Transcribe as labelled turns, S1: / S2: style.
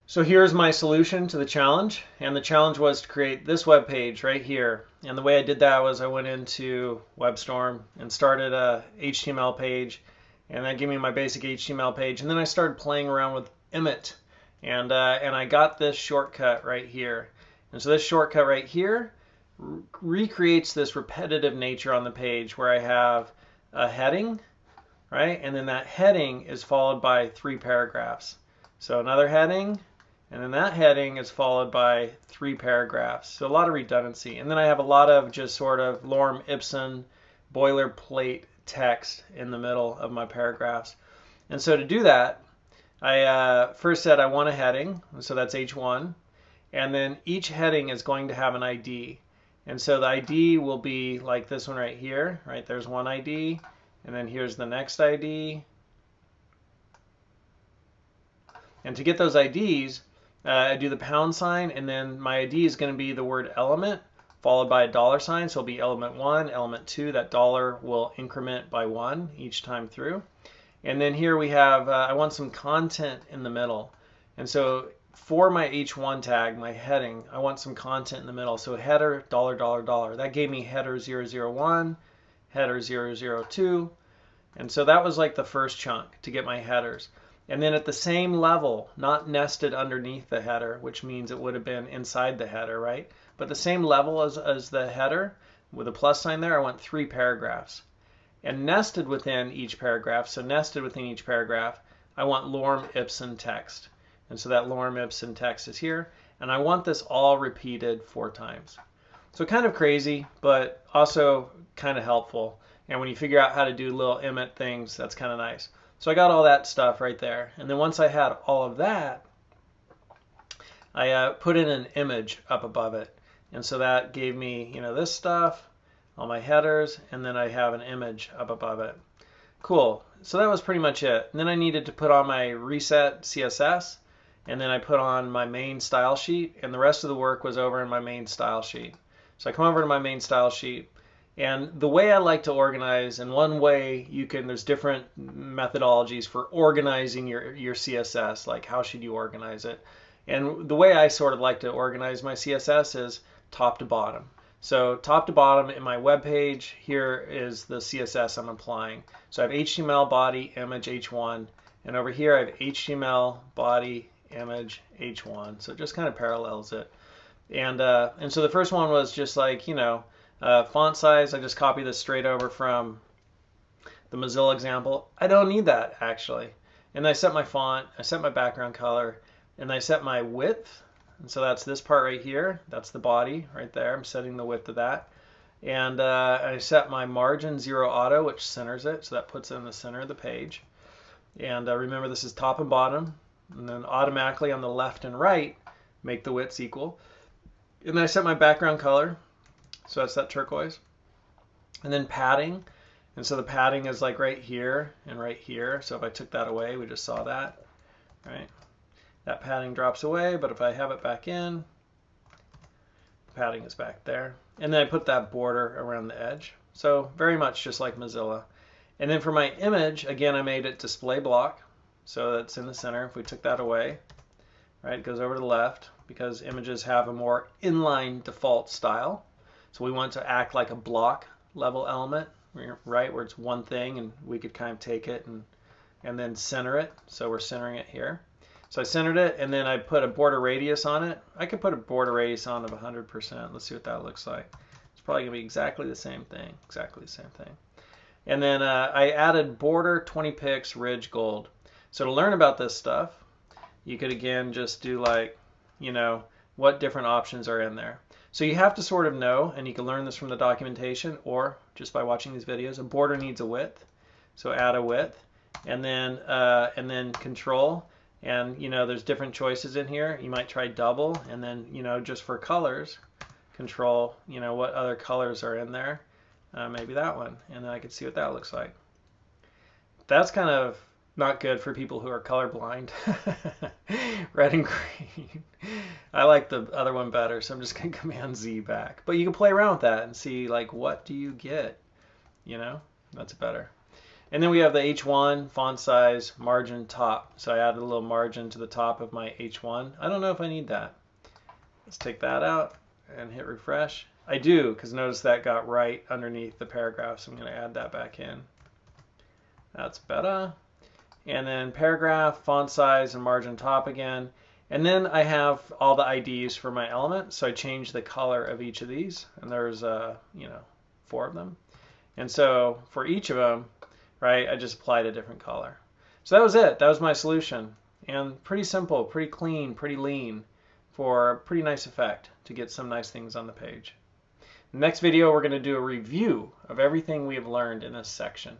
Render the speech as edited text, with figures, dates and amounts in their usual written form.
S1: So here's my solution to the challenge, and the challenge was to create this web page right here. And the way I did that was I went into WebStorm and started a HTML page, and that gave me my basic HTML page. And then I started playing around with Emmet, and I got this shortcut right here. And so this shortcut right here recreates this repetitive nature on the page where I have a heading, right? And then that heading is followed by 3 paragraphs. So another heading, and then that heading is followed by 3 paragraphs. So a lot of redundancy. And then I have a lot of just sort of lorem ipsum boilerplate text in the middle of my paragraphs. And so to do that, I first said I want a heading, so that's H1. And then each heading is going to have an ID. And so the ID will be like this one right here, right? There's one ID, and then here's the next ID. And to get those IDs, I do the pound sign, and then my ID is going to be the word element followed by a $sign. So it'll be element 1, element 2. That dollar will increment by 1 each time through. And then here we have, I want some content in the middle. And so for my H1 tag, my heading, I want some content in the middle. So header, $. That gave me header 001, header 002. And so that was like the first chunk to get my headers. And then at the same level, not nested underneath the header, which means it would have been inside the header, right? But the same level as the header with a plus sign there, I want 3 paragraphs. And nested within each paragraph, so nested within each paragraph, I want lorem ipsum text. And so that lorem ipsum text is here. And I want this all repeated 4 times. So kind of crazy, but also kind of helpful. And when you figure out how to do little Emmet things, that's kind of nice. So I got all that stuff right there. And then once I had all of that, I put in an image up above it. And so that gave me, this stuff, all my headers, and then I have an image up above it. Cool. So that was pretty much it. And then I needed to put on my reset CSS, and then I put on my main style sheet, and the rest of the work was over in my main style sheet. So I come over to my main style sheet, and the way I like to organize, and one way there's different methodologies for organizing your CSS, like how should you organize it. And the way I sort of like to organize my CSS is top to bottom. So top to bottom in my web page, here is the CSS I'm applying. So I have HTML body image H1, and over here I have HTML body image H1. So it just kind of parallels it. And so the first one was just like, font size. I just copy this straight over from the Mozilla example. I don't need that actually. And I set my font, I set my background color, and I set my width. And so that's this part right here. That's the body right there. I'm setting the width of that. And I set my margin 0 auto, which centers it. So that puts it in the center of the page. And remember, this is top and bottom. And then automatically on the left and right, make the widths equal. And then I set my background color. So that's that turquoise. And then padding. And so the padding is like right here and right here. So if I took that away, we just saw that, right? That padding drops away, but if I have it back in, the padding is back there. And then I put that border around the edge. So very much just like Mozilla. And then for my image, again, I made it display block. So that's in the center. If we took that away, right, it goes over to the left because images have a more inline default style. So we want to act like a block level element, right, where it's one thing, and we could kind of take it and then center it. So we're centering it here. So I centered it, and then I put a border radius on it. I could put a border radius on of 100%. Let's see what that looks like. It's probably going to be exactly the same thing, And then I added border 20 pix ridge gold. So to learn about this stuff, you could again just do like, what different options are in there. So you have to sort of know, and you can learn this from the documentation or just by watching these videos, a border needs a width. So add a width, and then control. And there's different choices in here. You might try double, and then just for colors, control. What other colors are in there? Maybe that one, and then I could see what that looks like. That's kind of not good for people who are colorblind. Red and green. I like the other one better, so I'm just going to Command Z back. But you can play around with that and see, like, what do you get? That's better. And then we have the H1, font size, margin top. So I added a little margin to the top of my H1. I don't know if I need that. Let's take that out and hit refresh. I do, because notice that got right underneath the paragraph, so I'm going to add that back in. That's better. And then paragraph, font size, and margin top again. And then I have all the IDs for my element, so I changed the color of each of these, and there's 4 of them. And so for each of them, right, I just applied a different color. So that was it. That was my solution. And pretty simple, pretty clean, pretty lean for a pretty nice effect to get some nice things on the page. Next video, we're going to do a review of everything we have learned in this section.